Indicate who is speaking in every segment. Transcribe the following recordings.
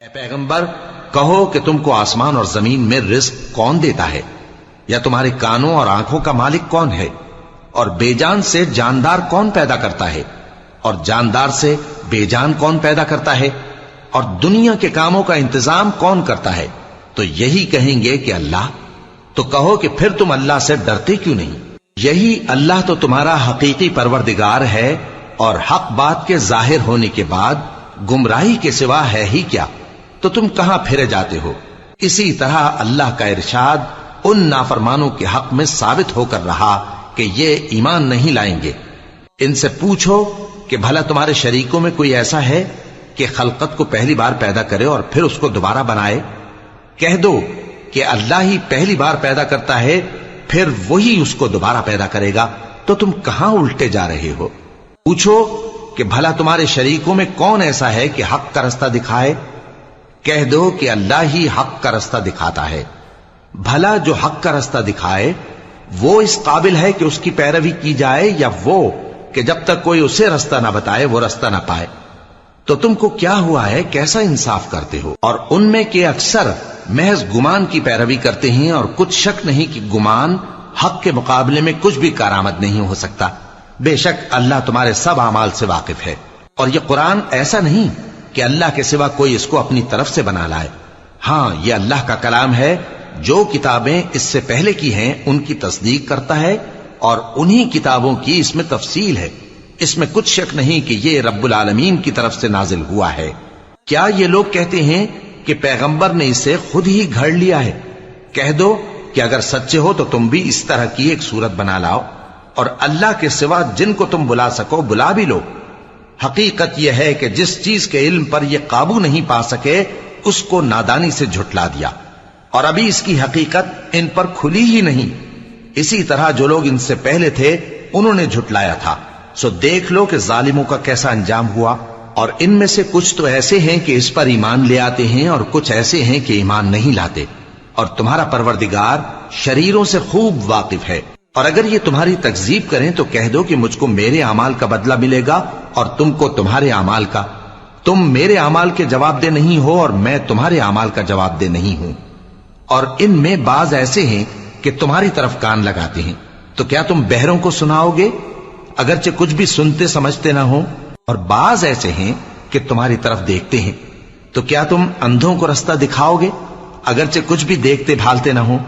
Speaker 1: اے پیغمبر کہو کہ تم کو آسمان اور زمین میں رزق کون دیتا ہے، یا تمہارے کانوں اور آنکھوں کا مالک کون ہے، اور بے جان سے جاندار کون پیدا کرتا ہے، اور جاندار سے بے جان کون پیدا کرتا ہے، اور دنیا کے کاموں کا انتظام کون کرتا ہے؟ تو یہی کہیں گے کہ اللہ۔ تو کہو کہ پھر تم اللہ سے ڈرتے کیوں نہیں؟ یہی اللہ تو تمہارا حقیقی پروردگار ہے، اور حق بات کے ظاہر ہونے کے بعد گمراہی کے سوا ہے ہی کیا؟ تو تم کہاں پھرے جاتے ہو؟ اسی طرح اللہ کا ارشاد ان نافرمانوں کے حق میں ثابت ہو کر رہا کہ یہ ایمان نہیں لائیں گے۔ ان سے پوچھو کہ بھلا تمہارے شریکوں میں کوئی ایسا ہے کہ خلقت کو پہلی بار پیدا کرے اور پھر اس کو دوبارہ بنائے؟ کہہ دو کہ اللہ ہی پہلی بار پیدا کرتا ہے، پھر وہی اس کو دوبارہ پیدا کرے گا، تو تم کہاں الٹے جا رہے ہو؟ پوچھو کہ بھلا تمہارے شریکوں میں کون ایسا ہے کہ حق کا رستہ دکھائے؟ کہہ دو کہ اللہ ہی حق کا رستہ دکھاتا ہے۔ بھلا جو حق کا رستہ دکھائے وہ اس قابل ہے کہ اس کی پیروی کی جائے، یا وہ کہ جب تک کوئی اسے رستہ نہ بتائے وہ رستہ نہ پائے؟ تو تم کو کیا ہوا ہے، کیسا انصاف کرتے ہو؟ اور ان میں کے اکثر محض گمان کی پیروی کرتے ہیں، اور کچھ شک نہیں کہ گمان حق کے مقابلے میں کچھ بھی کارآمد نہیں ہو سکتا۔ بے شک اللہ تمہارے سب اعمال سے واقف ہے۔ اور یہ قرآن ایسا نہیں کہ اللہ کے سوا کوئی اس کو اپنی طرف سے بنا لائے۔ ہاں، یہ اللہ کا کلام ہے، جو کتابیں اس سے پہلے کی ہیں ان کی تصدیق کرتا ہے، اور انہی کتابوں کی اس میں تفصیل ہے۔ اس میں کچھ شک نہیں کہ یہ رب العالمین کی طرف سے نازل ہوا ہے۔ کیا یہ لوگ کہتے ہیں کہ پیغمبر نے اسے خود ہی گھڑ لیا ہے؟ کہہ دو کہ اگر سچے ہو تو تم بھی اس طرح کی ایک صورت بنا لاؤ، اور اللہ کے سوا جن کو تم بلا سکو بلا بھی لو۔ حقیقت یہ ہے کہ جس چیز کے علم پر یہ قابو نہیں پا سکے اس کو نادانی سے جھٹلا دیا، اور ابھی اس کی حقیقت ان پر کھلی ہی نہیں۔ اسی طرح جو لوگ ان سے پہلے تھے انہوں نے جھٹلایا تھا، سو دیکھ لو کہ ظالموں کا کیسا انجام ہوا۔ اور ان میں سے کچھ تو ایسے ہیں کہ اس پر ایمان لے آتے ہیں، اور کچھ ایسے ہیں کہ ایمان نہیں لاتے، اور تمہارا پروردگار شریروں سے خوب واقف ہے۔ اور اگر یہ تمہاری تکذیب کریں تو کہہ دو کہ مجھ کو میرے اعمال کا بدلہ ملے گا، اور تم کو تمہارے اعمال کا۔ تم میرے اعمال کے جواب دہ نہیں ہو، اور میں تمہارے اعمال کا جواب دہ نہیں ہوں۔ اور ان میں بعض ایسے ہیں کہ تمہاری طرف کان لگاتے ہیں، تو کیا تم بہروں کو سناؤ گے اگرچہ کچھ بھی سنتے سمجھتے نہ ہو؟ اور بعض ایسے ہیں کہ تمہاری طرف دیکھتے ہیں، تو کیا تم اندھوں کو رستہ دکھاؤ گے اگرچہ کچھ بھی دیکھتے بھالتے نہ ہو؟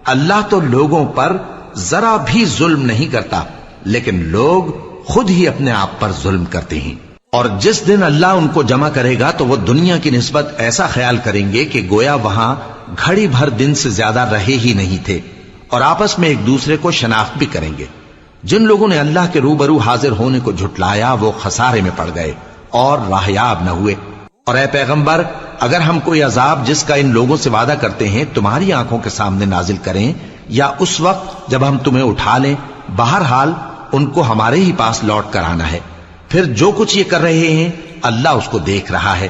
Speaker 1: اللہ تو لوگوں پر ذرا بھی ظلم نہیں کرتا، لیکن لوگ خود ہی اپنے آپ پر ظلم کرتے ہیں۔ اور جس دن اللہ ان کو جمع کرے گا تو وہ دنیا کی نسبت ایسا خیال کریں گے کہ گویا وہاں گھڑی بھر دن سے زیادہ رہے ہی نہیں تھے، اور آپس میں ایک دوسرے کو شناخت بھی کریں گے۔ جن لوگوں نے اللہ کے روبرو حاضر ہونے کو جھٹلایا وہ خسارے میں پڑ گئے اور راہیاب نہ ہوئے۔ اور اے پیغمبر اگر ہم کوئی عذاب جس کا ان لوگوں سے وعدہ کرتے ہیں تمہاری آنکھوں کے سامنے نازل کریں، یا اس وقت جب ہم تمہیں اٹھا لیں، بہرحال ان کو ہمارے ہی پاس لوٹ کر آنا ہے۔ پھر جو کچھ یہ کر رہے ہیں اللہ اس کو دیکھ رہا ہے۔